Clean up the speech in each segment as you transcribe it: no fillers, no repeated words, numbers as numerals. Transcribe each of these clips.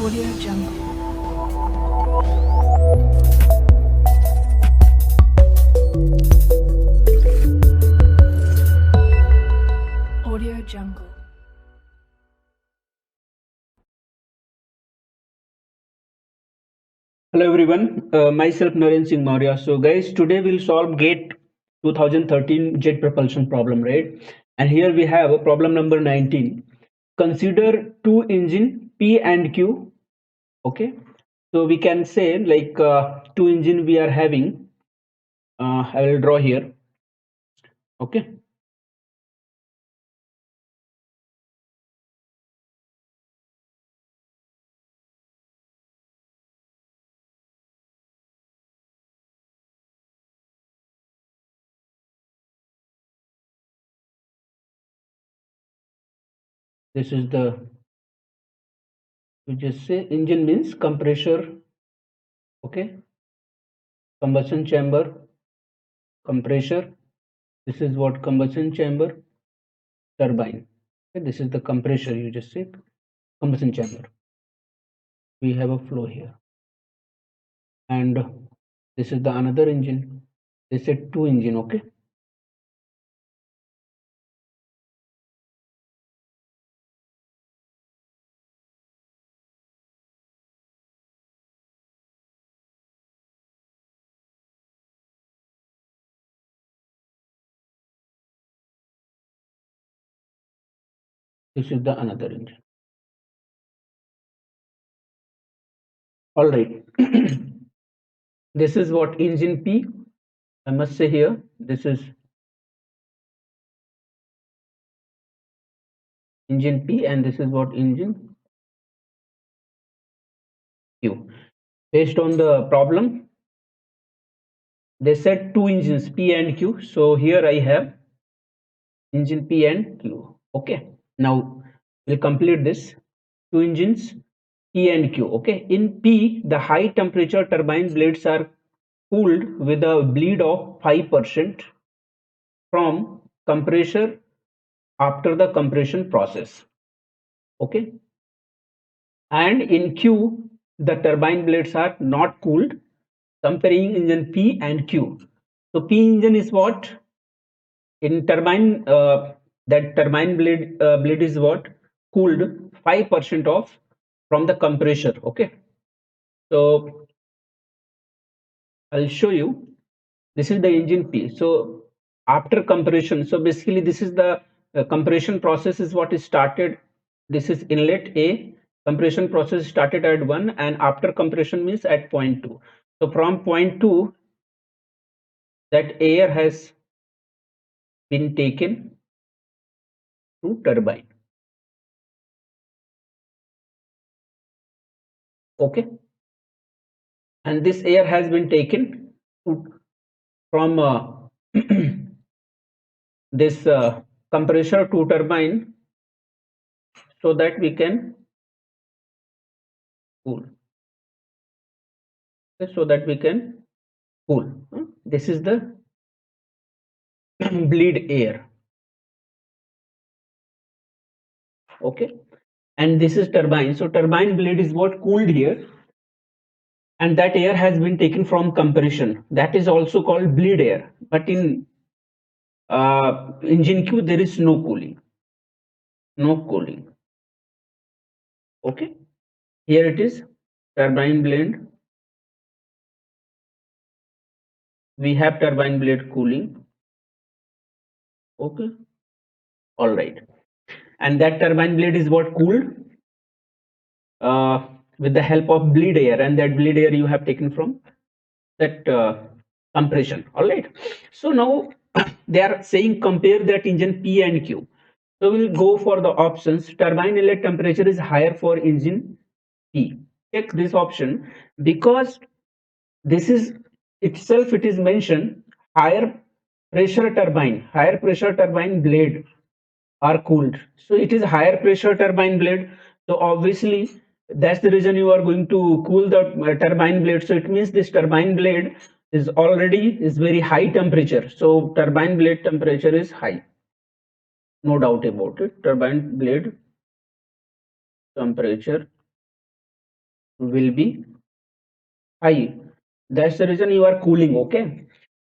Audio Jungle. Audio Jungle. Hello everyone, myself Narendra Singh Maurya. So guys, today we'll solve GATE 2013 jet propulsion problem, right? And here we have a problem number 19. Consider two engine P and Q. Okay, so we can say like two engine we are having. I will draw here. Okay, this is the, we just say engine means compressor. Okay, combustion chamber, compressor. This is what combustion chamber, turbine. Okay, this is the compressor. You just say combustion chamber. We have a flow here, and this is the another engine. They said two engine. Okay, this is the another engine. All right. This is what engine P. I must say here, this is engine P, and this is what engine Q. Based on the problem, they said two engines P and Q. So here I have engine P and Q. Okay. Now we'll complete this. Two engines P and Q. Okay. In P, the high temperature turbine blades are cooled with a bleed of 5% from compressor after the compression process. Okay. And in Q, the turbine blades are not cooled. Comparing engine P and Q. So P engine is what? In turbine, that turbine blade is what? Cooled 5% off from the compressor. Okay. So I'll show you. This is the engine P. So after compression, so basically this is the compression process is what is started. This is inlet A. Compression process started at 1, and after compression means at point 2. So from point 2, that air has been taken to turbine. Okay, and this air has been taken to, from this compressor to turbine, so that we can cool. Okay, so that we can cool. This is the bleed air. Okay, and this is turbine. So turbine blade is what cooled here, and that air has been taken from compression. That is also called bleed air. But in engine Q, there is no cooling. No cooling. Okay, here it is turbine blade. We have turbine blade cooling. Okay, all right, and that turbine blade is what cooled with the help of bleed air, and that bleed air you have taken from that compression. All right, so now they are saying compare that engine P and Q. So we'll go for the options. Turbine inlet temperature is higher for engine P. Check this option, because this is itself, it is mentioned higher pressure turbine blade are cooled. So it is higher pressure turbine blade. So obviously that's the reason you are going to cool the turbine blade. So it means this turbine blade is already is very high temperature. So turbine blade temperature is high. No doubt about it. Turbine blade temperature will be high. That's the reason you are cooling. Okay.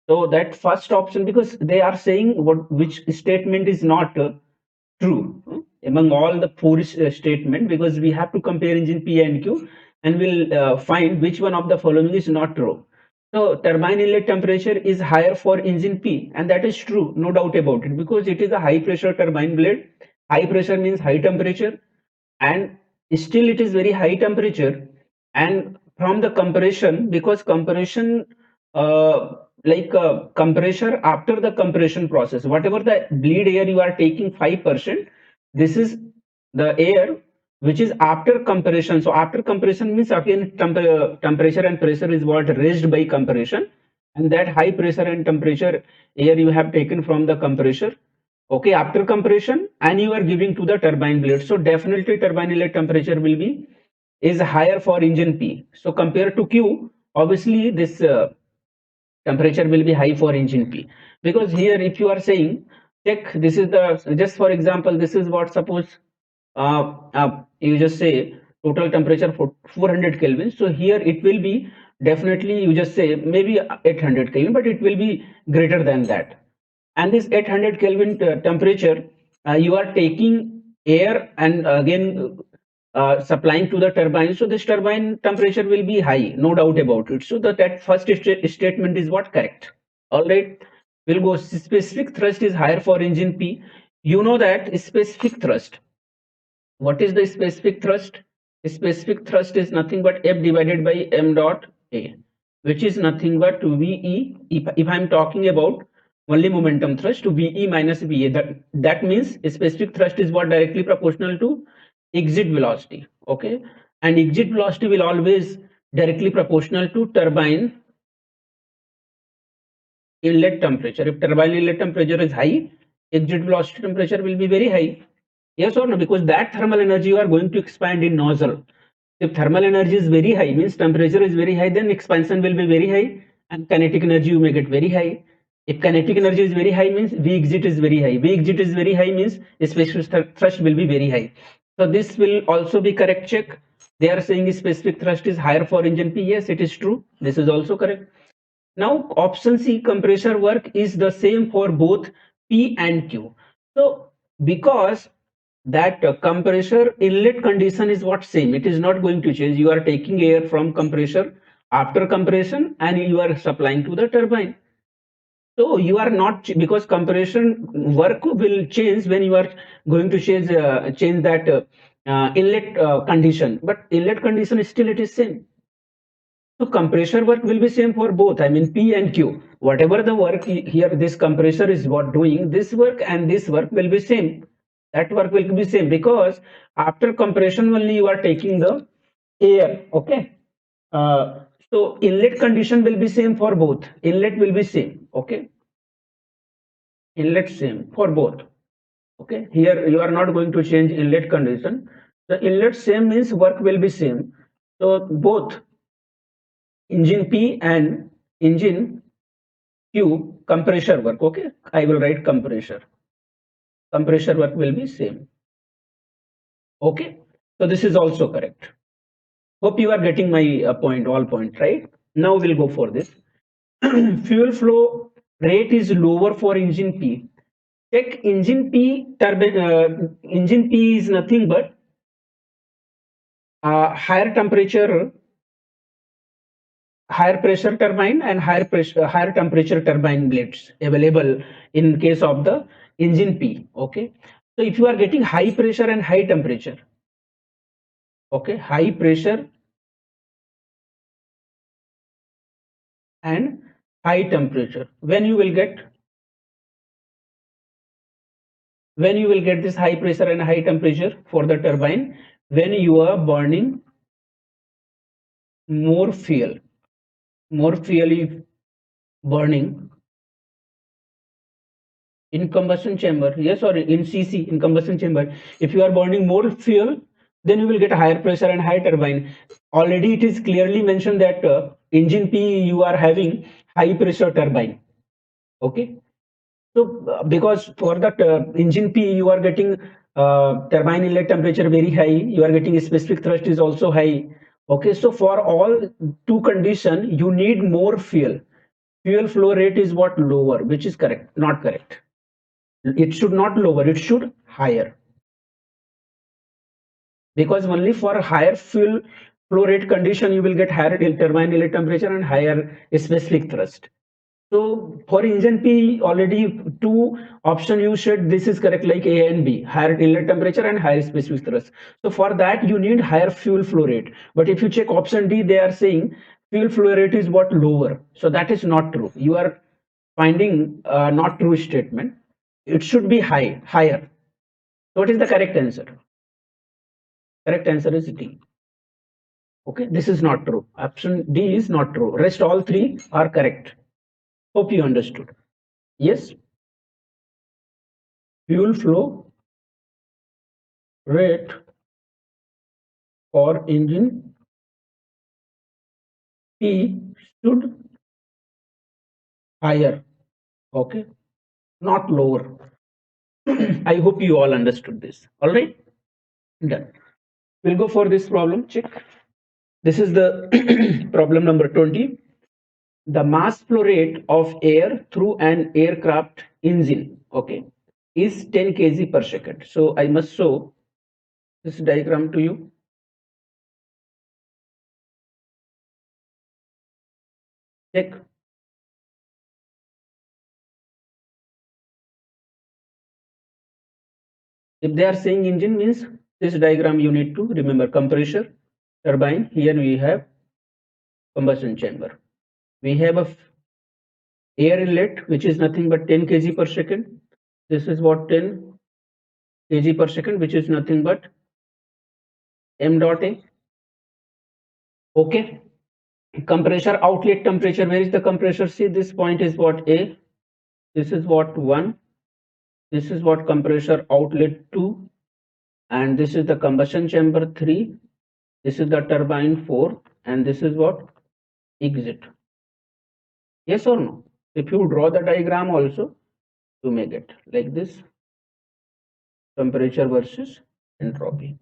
So that first option, because they are saying what which statement is not true among all the four statement, because we have to compare engine P and Q, and we'll find which one of the following is not true. So turbine inlet temperature is higher for engine P, and that is true, no doubt about it, because it is a high pressure turbine blade. High pressure means high temperature, and still it is very high temperature. And from the compression, because compression compressor, after the compression process, whatever the bleed air you are taking 5%, this is the air which is after compression. So after compression means again temperature and pressure is what raised by compression, and that high pressure and temperature air you have taken from the compressor, okay, after compression, and you are giving to the turbine blade. So definitely turbine inlet temperature will be is higher for engine P. So compared to Q, obviously this temperature will be high for engine P, because here if you are saying check, this is the, just for example, this is what, suppose you just say total temperature for 400 Kelvin. So here it will be definitely, you just say maybe 800 Kelvin, but it will be greater than that. And this 800 Kelvin temperature, you are taking air and again supplying to the turbine. So this turbine temperature will be high, no doubt about it. So that first statement is what, correct. All right, we'll go. Specific thrust is higher for engine P. You know that specific thrust. What is the specific thrust? Specific thrust is nothing but F divided by m dot A, which is nothing but VE. If I'm talking about only momentum thrust, to VE minus VA. That means specific thrust is what, directly proportional to exit velocity. Okay, and exit velocity will always directly proportional to turbine inlet temperature. If turbine inlet temperature is high, exit velocity temperature will be very high. Yes or no? Because that thermal energy you are going to expand in nozzle. If thermal energy is very high, means temperature is very high, then expansion will be very high, and kinetic energy you may get very high. If kinetic energy is very high, means V exit is very high. V exit is very high means specific thrust will be very high. So this will also be correct check. They are saying specific thrust is higher for engine P. Yes, it is true. This is also correct. Now option C, compressor work is the same for both P and Q. So because that compressor inlet condition is what, same, it is not going to change. You are taking air from compressor after compression and you are supplying to the turbine. So you are not, because compression work will change when you are going to change that inlet condition, but inlet condition is still, it is same. So compressor work will be same for both. I mean P and Q. Whatever the work here, this compressor is what doing this work, and this work will be same. That work will be same, because after compression only you are taking the air. Okay. Uh, so inlet condition will be same for both. Inlet will be same. Okay. Inlet same for both. Okay. Here you are not going to change inlet condition. The inlet same means work will be same. So both engine P and engine Q compressor work. Okay, I will write compressor. Compressor work will be same. Okay, so this is also correct. Hope you are getting my point, all point, right? Now we'll go for this. Fuel flow rate is lower for engine P. Check engine P turbine. Engine P is nothing but higher temperature, higher pressure turbine and higher temperature turbine blades available in case of the engine P. Okay, so if you are getting high pressure and high temperature, okay, high pressure and high temperature, when you will get this high pressure and high temperature for the turbine, when you are burning more fuel. More fuel is burning in combustion chamber, yes, or in CC, in combustion chamber. If you are burning more fuel, then you will get a higher pressure and high turbine. Already it is clearly mentioned that engine P you are having high pressure turbine. Okay, so because for that engine P you are getting turbine inlet temperature very high, you are getting specific thrust is also high. Okay, so for all two condition, you need more fuel. Fuel flow rate is what? Lower, which is correct? Not correct. It should not lower, it should higher. Because only for higher fuel flow rate condition, you will get higher turbine inlet temperature and higher specific thrust. So for engine P, already two option you said this is correct, like A and B, higher inlet temperature and higher specific thrust. So for that you need higher fuel flow rate. But if you check option D, they are saying fuel flow rate is what? Lower. So that is not true. You are finding not true statement. It should be higher. So what is the correct answer? Correct answer is D. Okay, this is not true. Option D is not true. Rest all three are correct. Hope you understood. Yes, fuel flow rate for engine P should higher. Okay, not lower. I hope you all understood this. All right, done. We'll go for this problem. Check. This is the problem number 20. The mass flow rate of air through an aircraft engine, okay, is 10 kg per second. So I must show this diagram to you. Check. If they are saying engine, means this diagram you need to remember: compressor, turbine. Here we have combustion chamber. We have a air inlet which is nothing but 10 kg per second. This is what? 10 kg per second, which is nothing but m dot a. Okay. Compressor outlet temperature. Where is the compressor? See, this point is what? A. This is what? 1. This is what? Compressor outlet 2. And this is the combustion chamber 3. This is the turbine 4. And this is what? Exit. Yes or no? If you draw the diagram also, you may get like this: temperature versus entropy.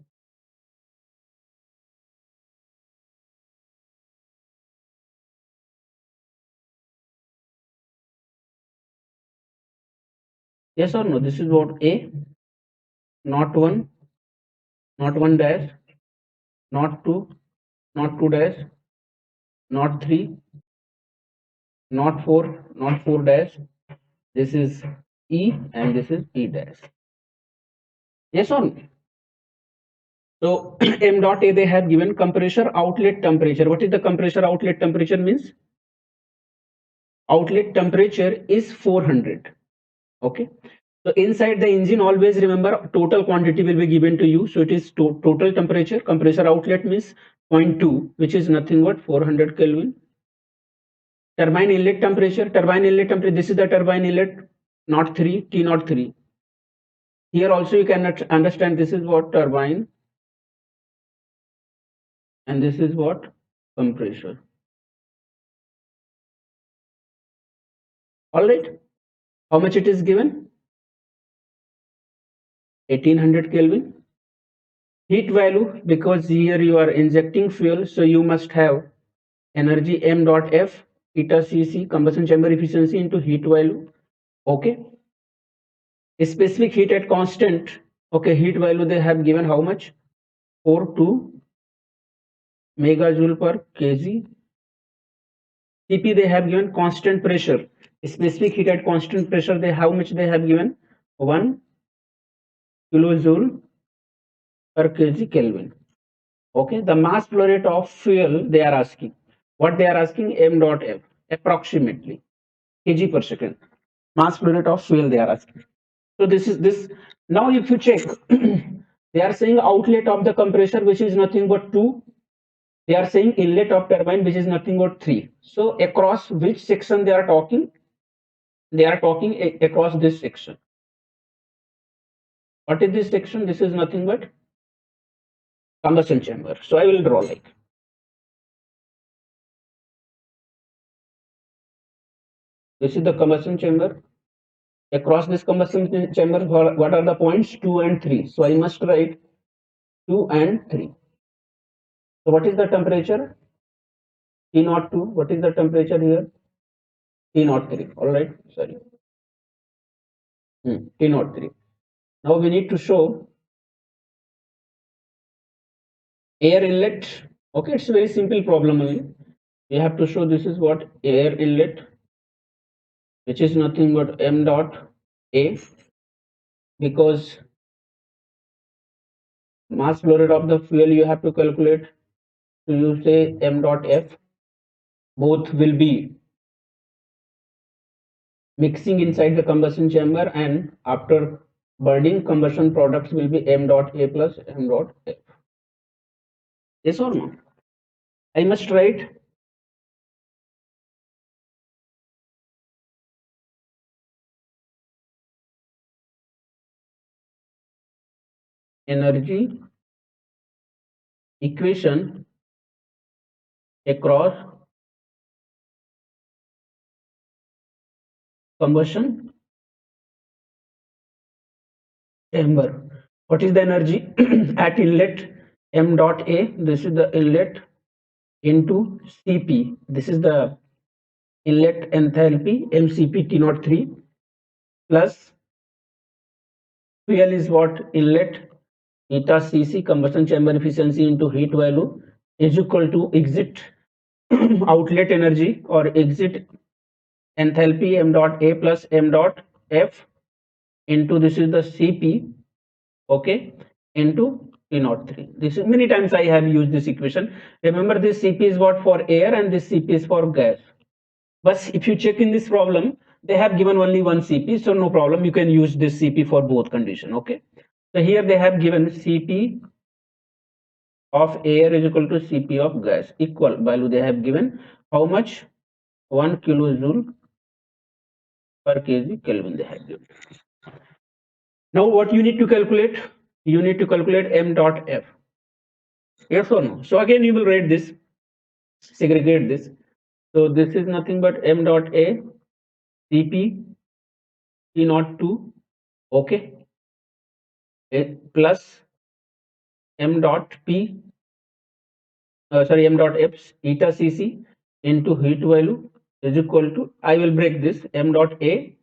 Yes or no? This is what? A, not 1, not 1 dash, not 2, not 2 dash, not 3, not 4, not 4 dash. This is E and this is E dash. Yes or no? So m dot A, they have given compressor outlet temperature. What is the compressor outlet temperature? Means outlet temperature is 400. Okay. So inside the engine, always remember total quantity will be given to you. So it is total temperature. Compressor outlet means 0.2, which is nothing but 400 Kelvin. Turbine inlet temperature. Turbine inlet temperature. This is the turbine inlet, not 3, T not 3. Here also you can understand this is what? Turbine. And this is what? Compressor. All right. How much it is given? 1800 Kelvin. Heat value, because here you are injecting fuel, so you must have energy m dot f, eta cc, combustion chamber efficiency, into heat value. Okay. A specific heat at constant. Okay, heat value they have given how much? 42 megajoule per kg. Cp they have given constant pressure. Specific heat at constant pressure, they how much they have given? 1 kilojoule per kg Kelvin. Okay, the mass flow rate of fuel they are asking. What they are asking? M dot F, approximately kg per second. Mass flow rate of fuel they are asking. So this is this. Now if you check, they are saying outlet of the compressor, which is nothing but 2. They are saying inlet of turbine, which is nothing but 3. So across which section they are talking? They are talking across this section. What is this section? This is nothing but combustion chamber. So I will draw like this is the combustion chamber. Across this combustion chamber, what are the points? 2 and 3. So I must write 2 and 3. So what is the temperature? T naught 2. What is the temperature here? T naught 3. All right. Sorry. T naught 3. Now we need to show air inlet. Okay, it's a very simple problem only. We have to show this is what air inlet, which is nothing but m dot a, because mass flow rate of the fuel you have to calculate. So you say m dot f, both will be mixing inside the combustion chamber, and after burning, combustion products will be m dot a plus m dot f. Yes or no? I must write energy equation across combustion chamber. What is the energy at inlet m dot a? This is the inlet into Cp. This is the inlet enthalpy mcp T naught 3 plus fuel is what inlet eta Cc combustion chamber efficiency into heat value is equal to exit outlet energy or exit enthalpy m dot a plus m dot f into this is the Cp, okay, into T naught 3. This is many times I have used this equation. Remember, this Cp is what for air and this Cp is for gas. But if you check in this problem, they have given only one Cp, so no problem. You can use this Cp for both condition. Okay. So here they have given Cp of air is equal to Cp of gas. Equal value they have given. How much? 1 kilojoule per kg Kelvin they have given. Now what you need to calculate? You need to calculate m dot f. Yes or no? So again you will write this, segregate this. So this is nothing but m dot a Cp T naught 2, okay, plus m dot p, sorry, m dot f eta Cc into heat value is equal to, I will break this, m dot a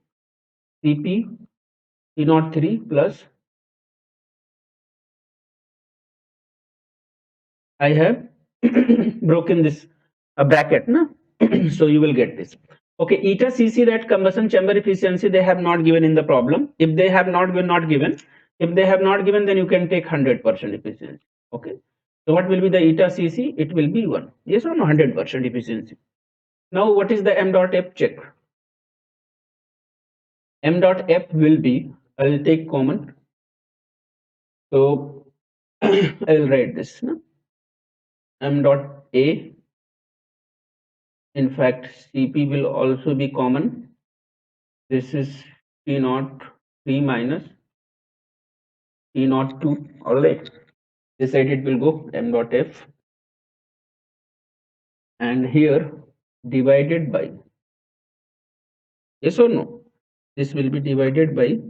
Cp T naught 3 plus I have broken this bracket, no? So you will get this. Okay, eta Cc, that combustion chamber efficiency they have not given in the problem. If they have not given, if they have not given, then you can take 100% efficiency. Okay. So what will be the eta Cc? It will be 1. Yes or no? 100% efficiency. Now what is the m dot f? Check. M dot f will be, I will take common. So I will write this. No? M dot a, in fact Cp will also be common. This is T naught 3 minus T naught 2. All right. This side it will go m dot f, and here divided by, yes or no? This will be divided by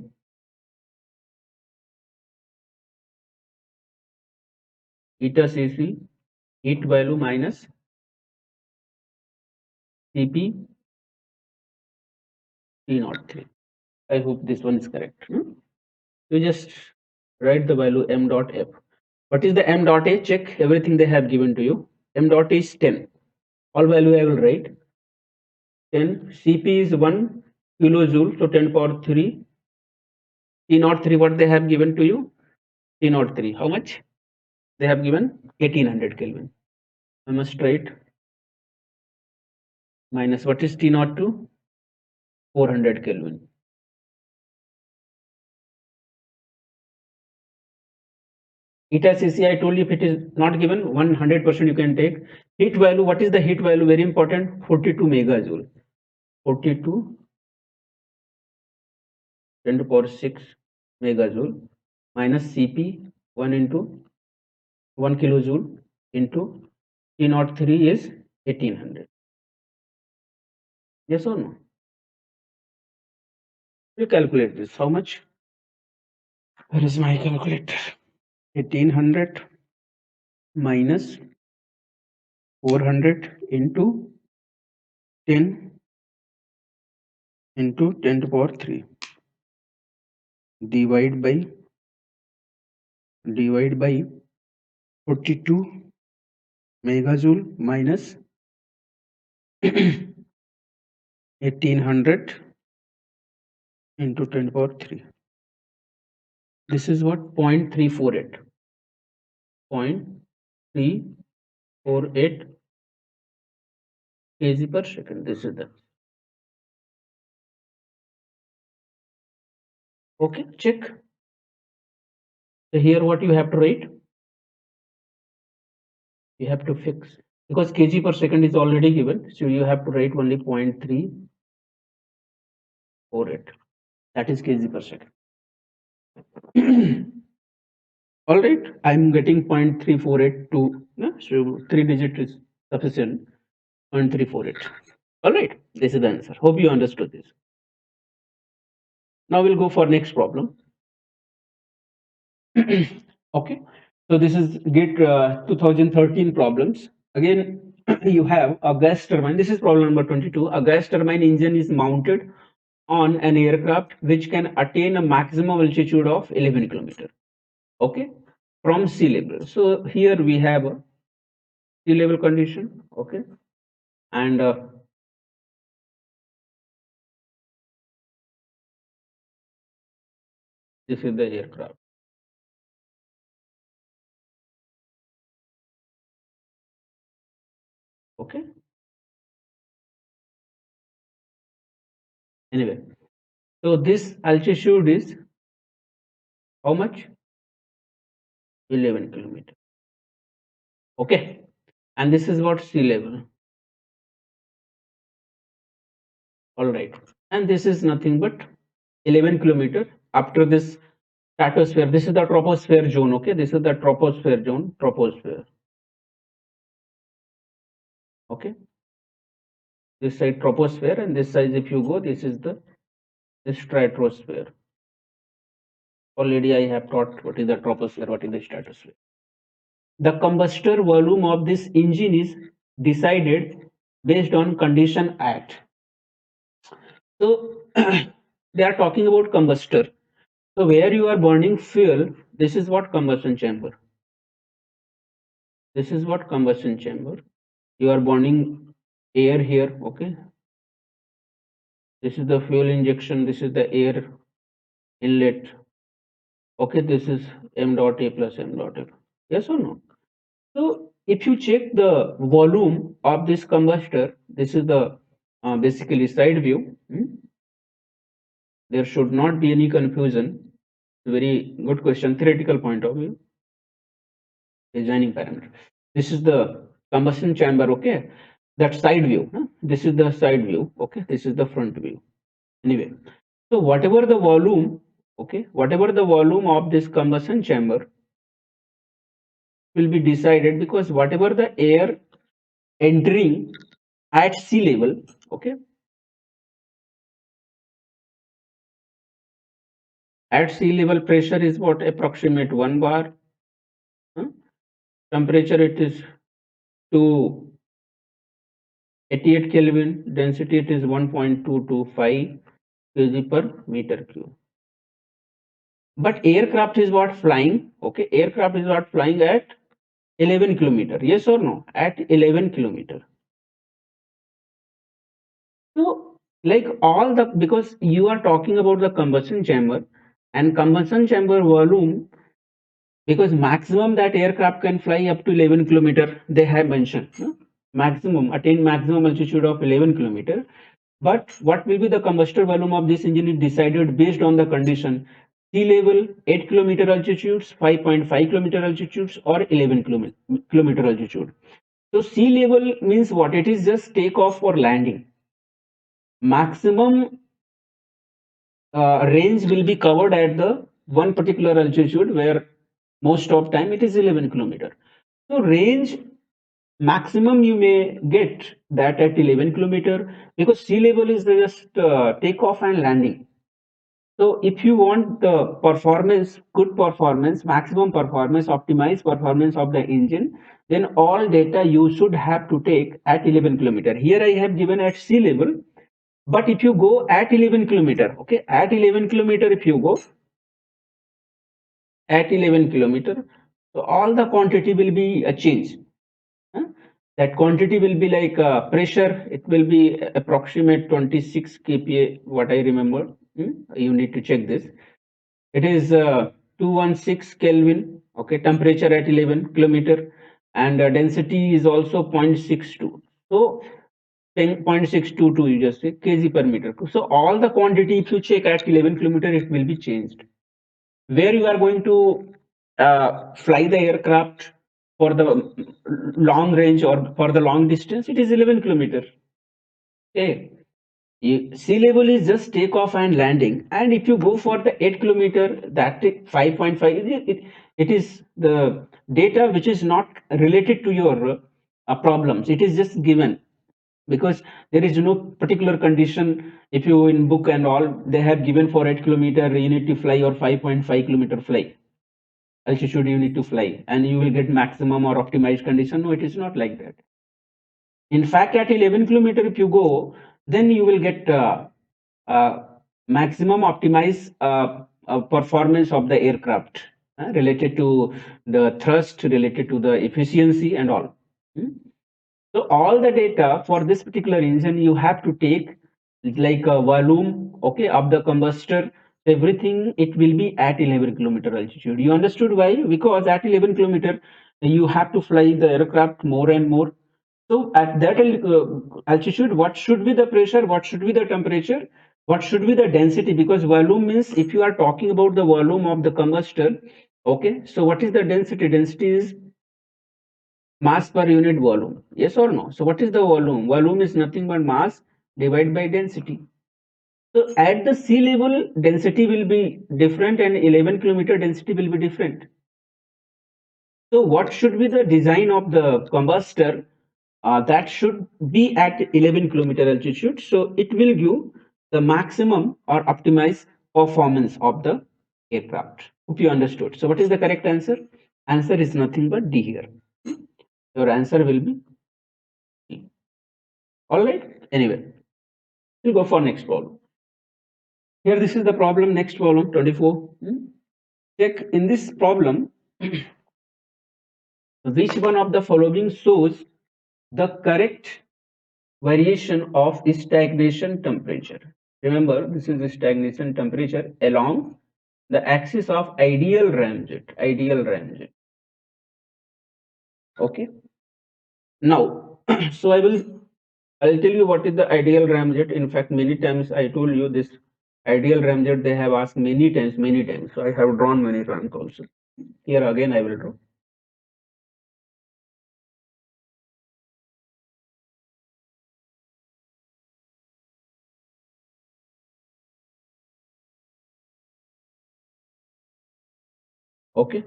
eta Cc heat value minus Cp T naught 3. I hope this one is correct. You just write the value m dot f. What is the m dot a? Check everything they have given to you. M dot a is 10. All value I will write 10. Cp is 1 kilojoule, so 10 power 3. T naught 3, what they have given to you? T naught 3. How much? They have given 1800 Kelvin. I must write minus, what is T naught 2? 400 Kelvin. Eta Cc, I told you, if it is not given, 100% you can take. Heat value, what is the heat value? Very important, 42 megajoule. 42 10 to power 6 megajoule minus Cp 1 into 1 kilojoule into T naught 3 is 1800. Yes or no? You calculate this. How much? Where is my calculator? 1800 minus 400 into 10 into 10 to the power 3 divide by 42 megajoule minus 1800 into 10 to the power 3. This is what 0.348 0.348 kg per second. This is the okay. Check. So here what you have to write, you have to fix, because kg per second is already given, so you have to write only 0.348, that is kg per second. All right, I'm getting 0.348 so 3 digit is sufficient. 0.348. All right, this is the answer. Hope you understood this. Now we'll go for next problem. Okay, so this is GIT 2013 problems. Again, you have a gas turbine. This is problem number 22. A gas turbine engine is mounted on an aircraft which can attain a maximum altitude of 11 kilometers. Okay, from sea level. So here we have a sea level condition. Okay, and this is the aircraft. Okay, anyway, so this altitude is how much? 11 kilometers. Okay, and this is what sea level. All right, and this is nothing but 11 kilometer after this stratosphere. This is the troposphere zone. Okay, this is the troposphere zone. Troposphere. Okay, this side troposphere, and this side if you go, this is the stratosphere. Already I have taught what is the troposphere, what is the stratosphere. The combustor volume of this engine is decided based on condition at. So they are talking about combustor. So where you are burning fuel, this is what combustion chamber. This is what combustion chamber. You are burning air here. Okay. This is the fuel injection. This is the air inlet. Okay. This is m dot a plus m dot f. Yes or no? So if you check the volume of this combustor, this is the basically side view. There should not be any confusion. Very good question, theoretical point of view. Designing parameter. This is the combustion chamber. Okay, that side view. This is the side view. Okay, this is the front view. Anyway, so whatever the volume, okay, whatever the volume of this combustion chamber will be decided, because whatever the air entering at sea level, okay, at sea level pressure is what, approximate 1 bar. Temperature it is 288 Kelvin. Density it is 1.225 kg per meter cube. But aircraft is what flying. Okay, aircraft is what flying at 11 kilometer. Yes or no? At 11 kilometer. So like all the, because you are talking about the combustion chamber, and combustion chamber volume, because maximum that aircraft can fly up to 11 kilometer, they have mentioned maximum, attain maximum altitude of 11 kilometer. But what will be the combustor volume of this engine is decided based on the condition: sea level 8 kilometer altitudes, 5.5 kilometer altitudes, or 11 kilometer altitude. So sea level means what? It is just takeoff or landing. Maximum range will be covered at the one particular altitude, where most of time it is 11 kilometer. So range maximum you may get that at 11 kilometer, because sea level is just takeoff and landing. So if you want the performance, good performance, maximum performance, optimized performance of the engine, then all data you should have to take at 11 kilometer. Here I have given at sea level, but if you go at 11 kilometer, okay, at 11 kilometer, if you go at 11 kilometer, so all the quantity will be changed. Huh? That quantity will be like pressure, it will be approximate 26 kPa, what I remember. You need to check this. It is 216 Kelvin, okay, temperature at 11 kilometer, and density is also 0.62. So 0.622, you just say kg per meter. So all the quantity, if you check at 11 kilometer, it will be changed. Where you are going to fly the aircraft for the long range or for the long distance, it is 11 kilometer. Okay. Sea level is just takeoff and landing, and if you go for the 8 kilometer, that 5.5, it is the data which is not related to your problems. It is just given because there is no particular condition. If you in book and all, they have given for 8 kilometer you need to fly or 5.5 kilometer fly altitude you need to fly, and you will get maximum or optimized condition. No, it is not like that. In fact, at 11 kilometer, if you go, then you will get uh, maximum optimized performance of the aircraft related to the thrust, related to the efficiency and all. Hmm? So all the data for this particular engine you have to take like a volume, okay, of the combustor. Everything it will be at 11 kilometer altitude. You understood why? Because at 11 kilometer you have to fly the aircraft more and more. So at that altitude, what should be the pressure? What should be the temperature? What should be the density? Because volume means if you are talking about the volume of the combustor, okay. So what is the density? Density is mass per unit volume. Yes or no? So what is the volume? Volume is nothing but mass divided by density. So at the sea level, density will be different, and 11 kilometer density will be different. So what should be the design of the combustor? That should be at 11 kilometer altitude. So it will give the maximum or optimized performance of the aircraft. Hope you understood. So what is the correct answer? Answer is nothing but D here. Your answer will be D. All right. Anyway, we'll go for next problem. Here, this is the problem. Next problem, 24. Check in this problem, which one of the following shows the correct variation of stagnation temperature. Remember, this is the stagnation temperature along the axis of ideal ramjet. Ideal ramjet. Okay. Now, so I'll tell you what is the ideal ramjet. In fact, many times I told you this ideal ramjet they have asked many times, many times. So I have drawn many times also. Here again I will draw. Okay.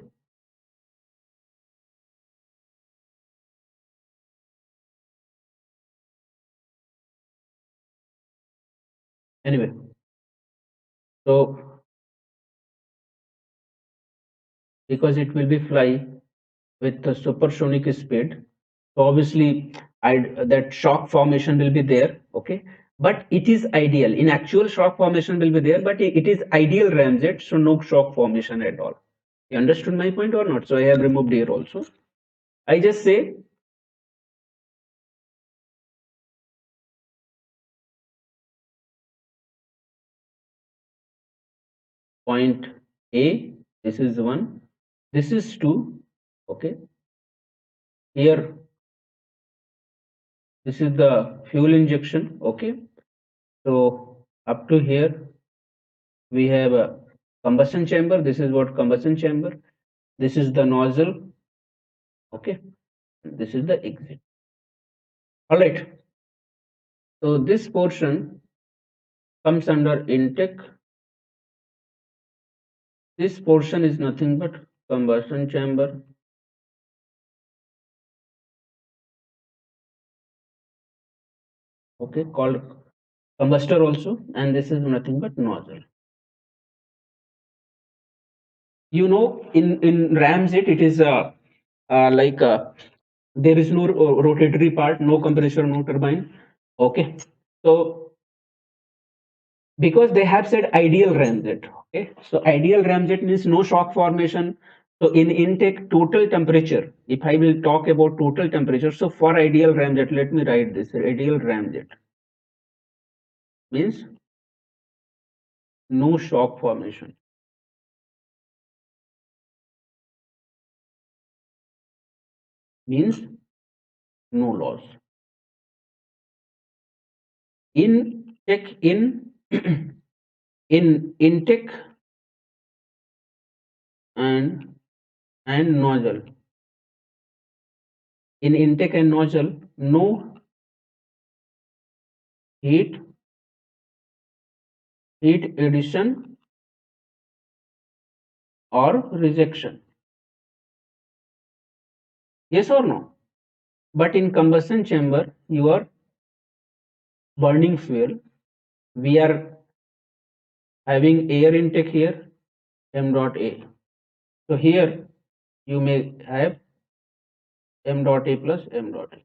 Anyway, so because it will be fly with the supersonic speed, so obviously that shock formation will be there. Okay, but it is ideal. In actual, shock formation will be there, but it is ideal ramjet, so no shock formation at all. You understood my point or not? So I have removed here also. I just say point A. This is one. This is two. Okay. Here, this is the fuel injection. Okay. So up to here, we have a combustion chamber. This is what combustion chamber. This is the nozzle. Okay. This is the exit. All right. So this portion comes under intake. This portion is nothing but combustion chamber. Okay, called combustor also, and this is nothing but nozzle. in ramjet it is like there is no rotatory part, no compressor, no turbine. Okay, so because they have said ideal ramjet. Okay, so ideal ramjet means no shock formation. So in intake total temperature, if I will talk about total temperature, so for ideal ramjet, let me write this. Ideal ramjet means no shock formation, means no loss. In check in in intake and nozzle, in intake and nozzle, no heat addition or rejection. Yes or no? But in combustion chamber, you are burning fuel. We are having air intake here, m dot a. So here you may have m dot a plus m dot a.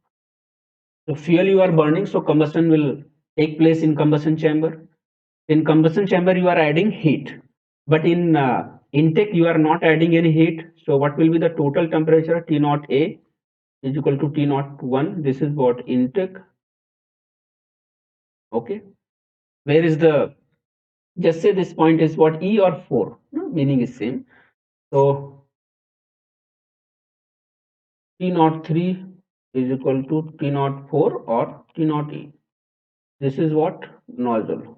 So fuel you are burning, so combustion will take place in combustion chamber. In combustion chamber, you are adding heat, but in intake you are not adding any heat. So what will be the total temperature? T naught A is equal to T naught 1. This is what intake. Okay, where is the, just say this point is what, E or 4? No, meaning is same. So T naught 3 is equal to T naught 4 or T naught E. This is what nozzle.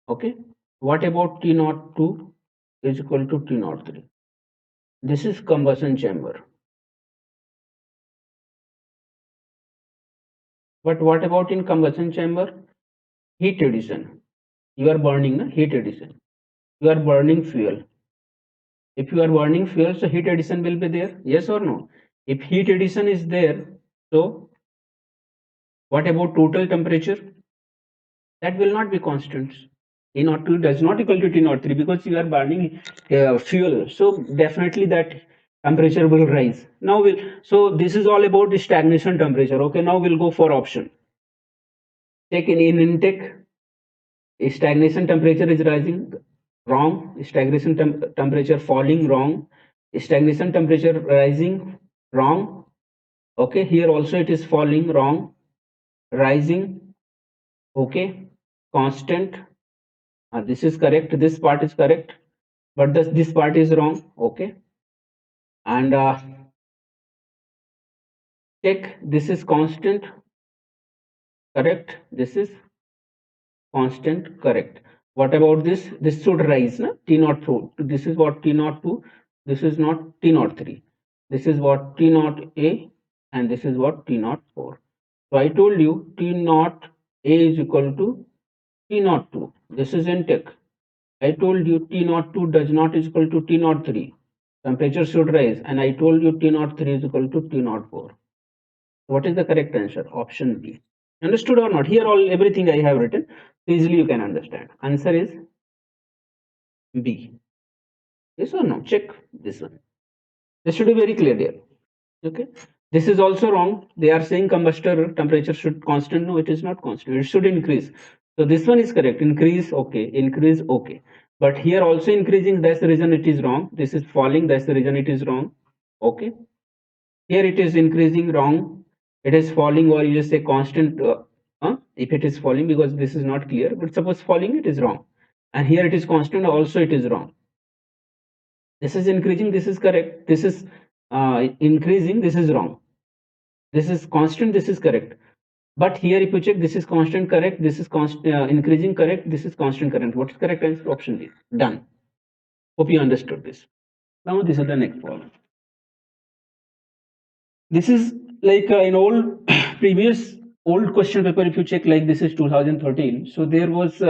Okay, what about T naught 2 is equal to T naught 3? This is combustion chamber. But what about in combustion chamber? Heat addition. You are burning heat addition. You are burning fuel. If you are burning fuel, so heat addition will be there. Yes or no? If heat addition is there, so what about total temperature? That will not be constant. T naught 2 does not equal to T naught 3 because you are burning fuel. So definitely that temperature will rise. Now so this is all about the stagnation temperature. Okay, now we'll go for option. Take in intake, stagnation temperature is rising, wrong. Stagnation temperature falling, wrong. Stagnation temperature rising, wrong. Okay, here also it is falling, wrong. Rising, okay. Constant, this is correct, this part is correct, but this part is wrong. Okay, and check, this is constant, correct, this is constant, correct. What about this? This should rise, na? T naught 2, this is what T naught 2, this is not T naught 3, this is what T naught A, and this is what T naught 4. So I told you T naught A is equal to T naught 2, this is intake. I told you T naught 2 does not is equal to T naught 3, temperature should rise, and I told you T naught 3 is equal to T naught 4. What is the correct answer? Option B. Understood or not? Here all everything I have written, easily you can understand. Answer is B. Yes or no? Check this one. This should be very clear there. Okay. This is also wrong. They are saying combustor temperature should constant. No, it is not constant. It should increase. So this one is correct. Increase, okay. Increase, okay. But here also increasing, that's the reason it is wrong. This is falling, that's the reason it is wrong. Okay. Here it is increasing, wrong. It is falling, or you just say constant. If it is falling, because this is not clear, but suppose falling, it is wrong. And here it is constant, also it is wrong. This is increasing, this is correct. This is increasing, this is wrong. This is constant, this is correct. But here if you check, this is constant, correct. This is increasing, correct. This is constant, correct. What is correct answer? Option B. Done. Hope you understood this. Now this is the next problem. This is like in old previous old question paper. If you check, like this is 2013, so there was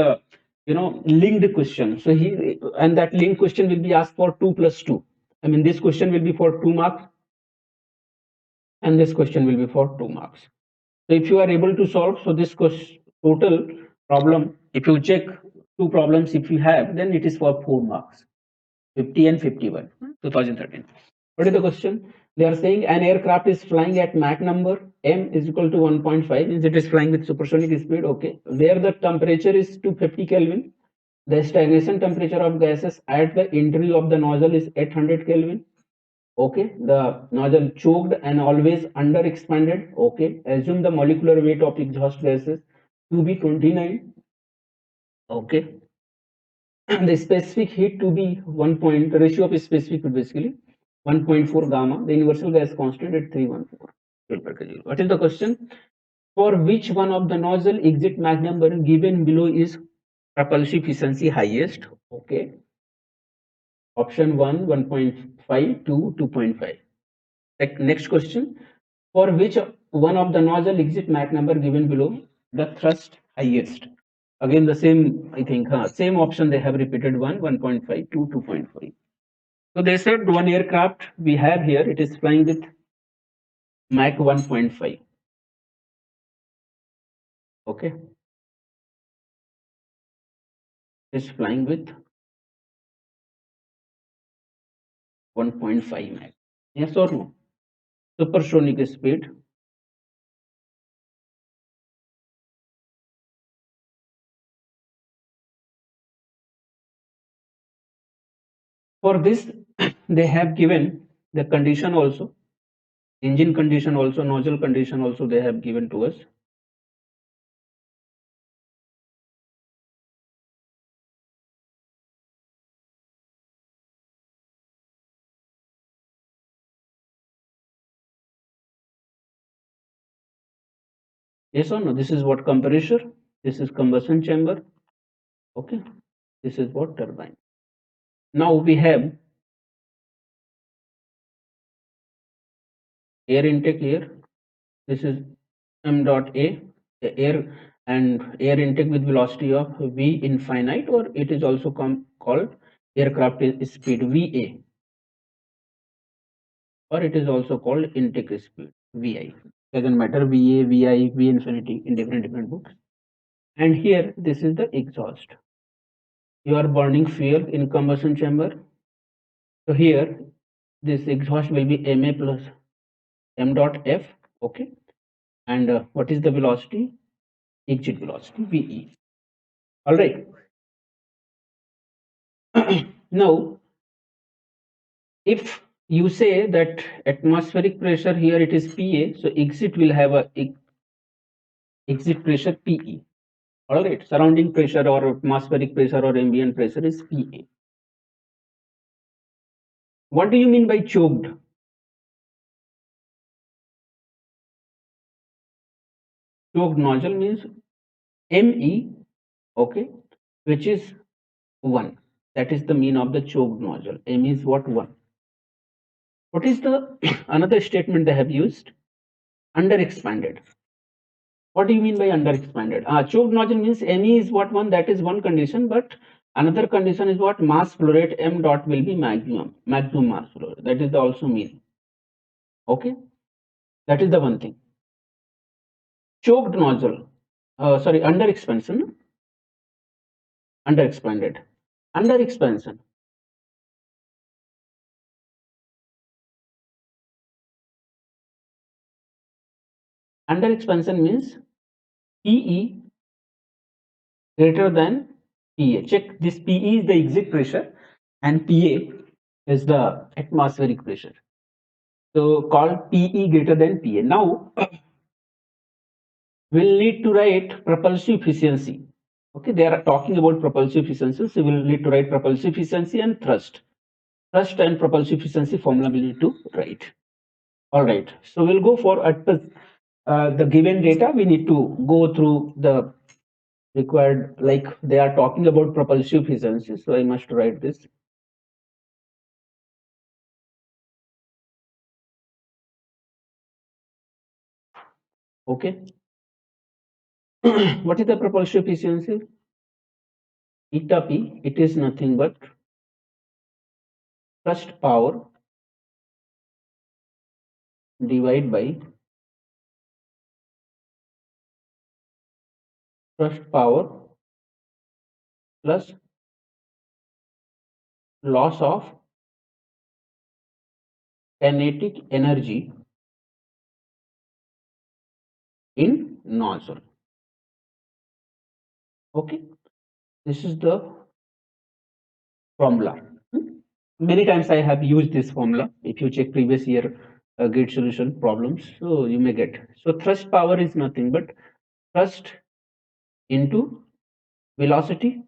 linked question. So he, and that linked question will be asked for 2 plus 2. I mean, this question will be for 2 marks, and this question will be for 2 marks. So if you are able to solve, so this total problem, if you check 2 problems, if you have, then it is for 4 marks. 50 and 51, 2013. What is the question? They are saying an aircraft is flying at Mach number m is equal to 1.5, means it is flying with supersonic speed. Okay, where the temperature is 250 Kelvin. The stagnation temperature of gases at the entry of the nozzle is 800 Kelvin. Okay, the nozzle choked and always under expanded. Okay, assume the molecular weight of exhaust gases to be 29. Okay, the specific heat to be 1 point, the ratio of specific heat basically 1.4 gamma, the universal gas constant at 314 joule per kg. What is the question? For which one of the nozzle exit Mach number given below is propulsive efficiency highest? Okay, option 1 1.5, 2 2.5. Next question, for which one of the nozzle exit Mach number given below the thrust highest? Again the same, I think, same option they have repeated, 1 1.5, 2 2.5. So they said one aircraft we have here, it is flying with Mach 1.5. Okay, it's flying with 1.5 Mach. Yes or no? Supersonic speed. For this, they have given the condition also, engine condition also, nozzle condition also they have given to us. Yes or no? This is what compressor, this is combustion chamber. Okay, this is what turbine. Now we have air intake here. This is m dot a, the air, and air intake with velocity of v infinite, or it is also called aircraft speed va, or it is also called intake speed vi. Doesn't matter, va, vi, v infinity in different books. And here this is the exhaust. You are burning fuel in combustion chamber. So here this exhaust will be ma plus m dot f. Okay, and what is the velocity? Exit velocity ve. All right. Now, if you say that atmospheric pressure here it is pa, so exit will have a exit pressure pe. All right, surrounding pressure or atmospheric pressure or ambient pressure is pa. What do you mean by choked? Choked nozzle means me, okay, which is 1. That is the mean of the choked nozzle. M is what? 1. What is the another statement they have used? Under expanded. What do you mean by under expanded? Choked nozzle means Me is what? 1. That is one condition, but another condition is what? Mass flow rate m dot will be maximum mass flow rate. That is the also mean. Okay, that is the one thing. Choked nozzle, sorry, under expansion, under expanded, under expansion. Under expansion means PE greater than PA. Check this, PE is the exit pressure and PA is the atmospheric pressure. So called PE greater than PA. Now we'll need to write propulsive efficiency. Okay, they are talking about propulsive efficiency, so we'll need to write propulsive efficiency and thrust. Thrust and propulsive efficiency formula we need to write. All right, so we'll go for at the given data. We need to go through the required, like they are talking about propulsive efficiency, so I must write this. Okay. What is the propulsive efficiency? Eta P, it is nothing but thrust power divided by thrust power plus loss of kinetic energy in nozzle. Okay, this is the formula. Many times I have used this formula. If you check previous year grid solution problems, so you may get. So thrust power is nothing but thrust into velocity.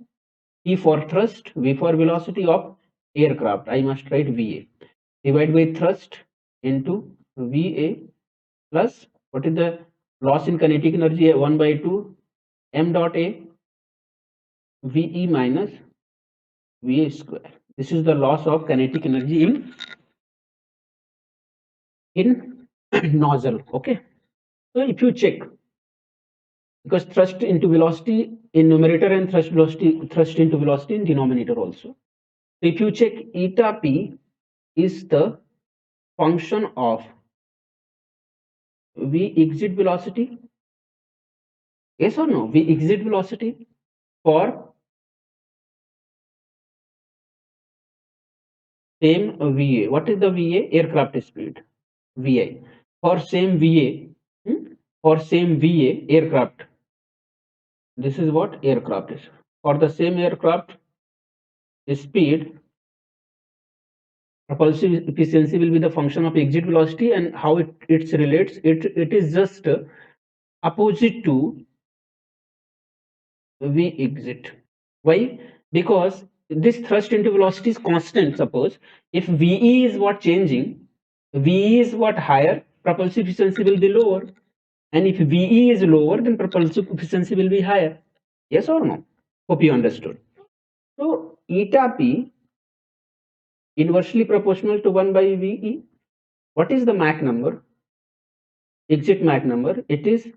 E for thrust, V for velocity of aircraft. I must write VA. Divide by thrust into VA plus what is the loss in kinetic energy? 1 by 2 m dot A VE minus VA square. This is the loss of kinetic energy in nozzle. Okay. So if you check, because thrust into velocity in numerator and thrust into velocity in denominator also. So if you check, eta p is the function of v exit velocity. Yes or no? V exit velocity for same VA. What is the VA? Aircraft speed. VI. For same VA, for same VA aircraft. This is what aircraft is. For the same aircraft speed, propulsive efficiency will be the function of exit velocity, and how it relates. It is just opposite to V exit. Why? Because this thrust into velocity is constant. Suppose if VE is what changing, VE is what higher, propulsive efficiency will be lower. And if VE is lower, then propulsive efficiency will be higher. Yes or no? Hope you understood. So eta P inversely proportional to 1 by VE. What is the Mach number? Exit Mach number. It is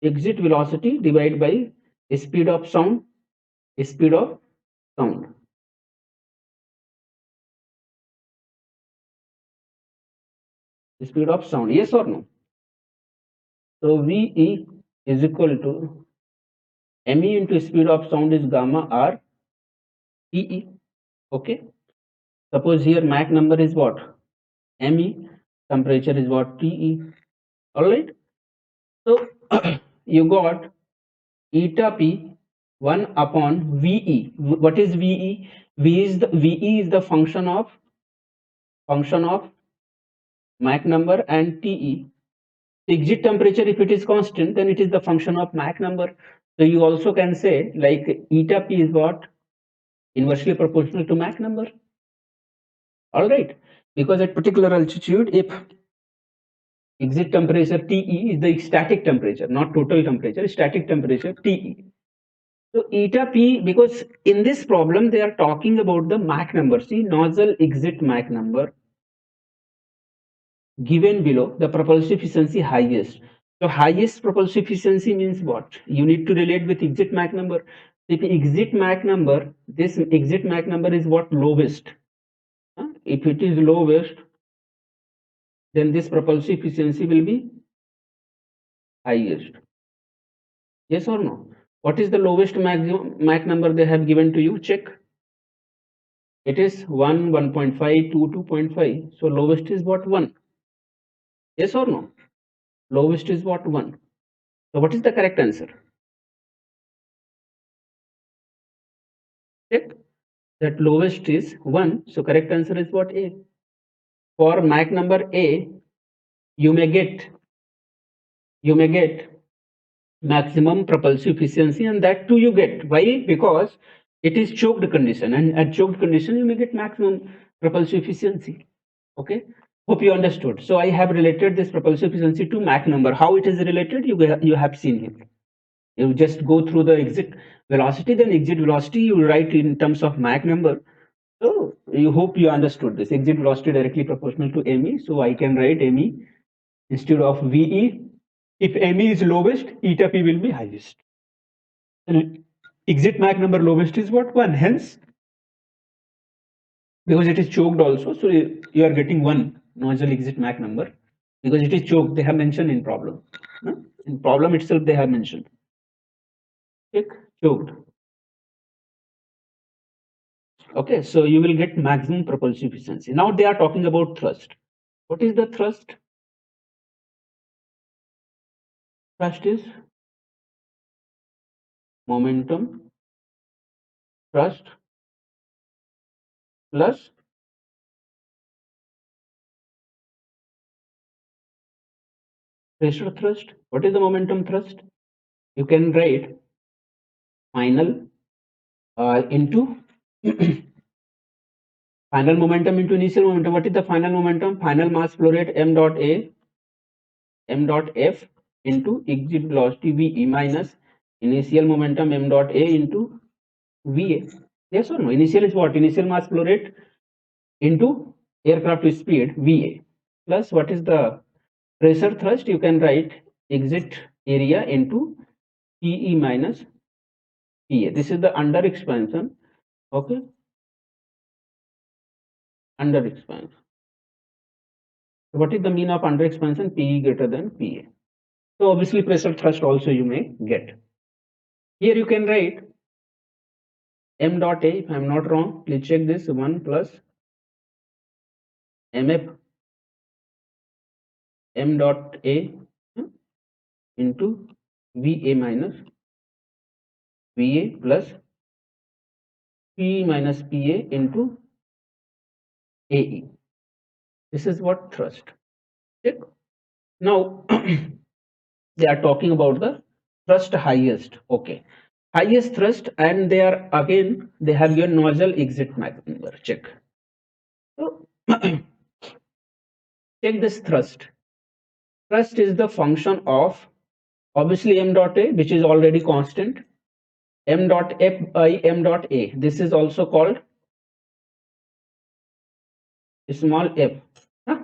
exit velocity divided by speed of sound. Speed of sound. Speed of sound. Yes or no? So VE is equal to ME into speed of sound is gamma R TE. Okay. Suppose here Mach number is what? ME. Temperature is what? TE. All right. So you got eta P 1 upon VE. What is VE? VE is the function of Mach number and TE. Exit temperature, if it is constant, then it is the function of Mach number. So you also can say like eta P is what? Inversely proportional to Mach number. All right. Because at particular altitude, if exit temperature TE is the static temperature, not total temperature, static temperature TE. So eta P, because in this problem they are talking about the Mach number. See, nozzle exit Mach number given below, the propulsive efficiency highest. So highest propulsive efficiency means what? You need to relate with exit Mach number. If exit Mach number, this exit Mach number is what? Lowest. If it is lowest, then this propulsive efficiency will be highest. Yes or no? What is the lowest maximum Mach number they have given to you? Check. It is 1, 1.5, 2, 2.5. So lowest is what? 1. Yes or no? Lowest is what? 1. So what is the correct answer? Check. That lowest is 1. So correct answer is what? A. For Mach number A, you may get maximum propulsive efficiency, and that too you get. Why? Because it is choked condition, and at choked condition you may get maximum propulsive efficiency. Okay, hope you understood. So I have related this propulsive efficiency to Mach number. How it is related, you have seen here. You just go through the exit velocity, then exit velocity you write in terms of Mach number. So you hope you understood this. Exit velocity directly proportional to ME. So I can write ME instead of VE. If ME is lowest, eta P will be highest. And exit Mach number lowest is what? 1. Hence, because it is choked also, so you are getting 1 nozzle exit Mach number because it is choked. They have mentioned in problem. No? In problem itself, they have mentioned. Check choked. Okay, so you will get maximum propulsive efficiency. Now they are talking about thrust. What is the thrust? Thrust is momentum thrust plus pressure thrust. What is the momentum thrust? You can write final into final momentum into initial momentum. What is the final momentum? Final mass flow rate m dot a m dot f into exit velocity ve minus initial momentum m dot a into va. Yes or no? Initial is what? Initial mass flow rate into aircraft speed va plus what is the pressure thrust? You can write exit area into pe minus pa. This is the under expansion. Okay, under expansion. What is the mean of under expansion? pe greater than pa. So obviously pressure thrust also you may get. Here you can write m dot a, if I am not wrong, please check this, 1 plus mf m dot a into va minus va plus p minus pa into ae. This is what thrust. Check. Now they are talking about the thrust highest. Okay, highest thrust, and they are again they have your nozzle exit Mach number. Check. So check this thrust. Thrust is the function of obviously m dot a, which is already constant, m dot f by m dot a. This is also called small f. Huh?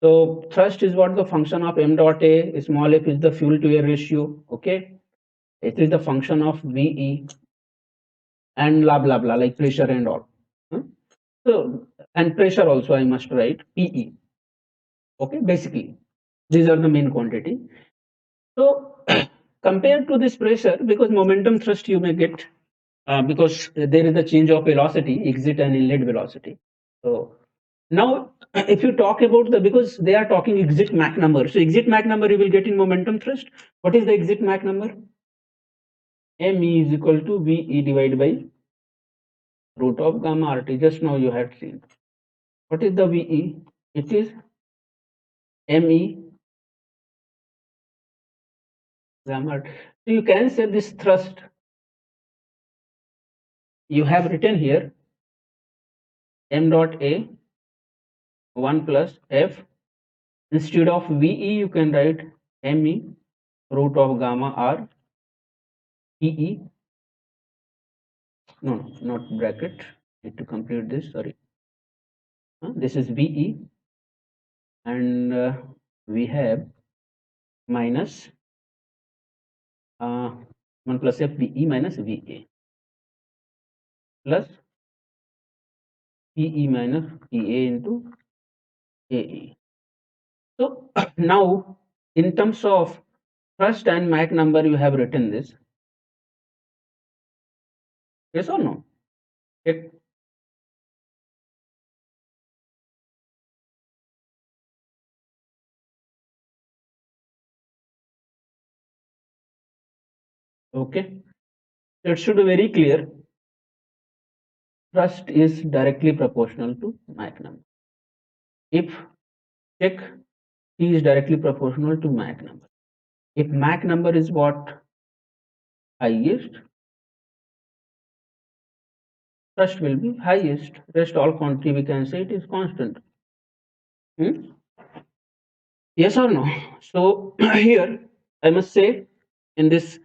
So thrust is what the function of m dot a. Small f is the fuel to air ratio. Okay, it is the function of ve and blah blah blah, like pressure and all. Huh? So and pressure also I must write pe. Okay, basically these are the main quantity. So compared to this pressure, because momentum thrust you may get because there is a change of velocity, exit and inlet velocity. So now if you talk about the, because they are talking exit Mach number, so exit Mach number you will get in momentum thrust. What is the exit Mach number? me is equal to ve divided by root of gamma rt. Just now you had seen. What is the ve? It is me gamma rt. So you can say this thrust you have written here m dot a 1 plus f. Instead of ve you can write me root of gamma r pe. No, not bracket, need to complete this, sorry. This is ve and we have minus 1 plus f ve minus va plus pe minus pa into ae. So now in terms of thrust and Mach number you have written this. Yes or no? Check. Okay, so it should be very clear. Thrust is directly proportional to Mach number. If check, T is directly proportional to Mach number. If Mach number is what? Highest, thrust will be highest. Rest all quantity we can say it is constant. Yes or no? So here I must say in this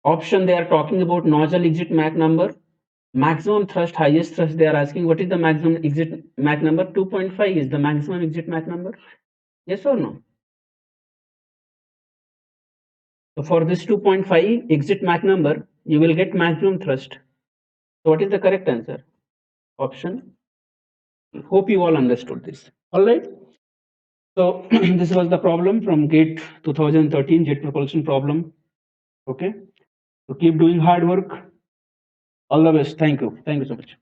option they are talking about nozzle exit Mach number, maximum thrust, highest thrust. They are asking what is the maximum exit Mach number? 2.5 is the maximum exit Mach number. Yes or no? So for this 2.5 exit Mach number, you will get maximum thrust. So what is the correct answer? Option. Hope you all understood this. All right. So this was the problem from GATE 2013 jet propulsion problem. Okay. So keep doing hard work. All the best. Thank you. Thank you so much.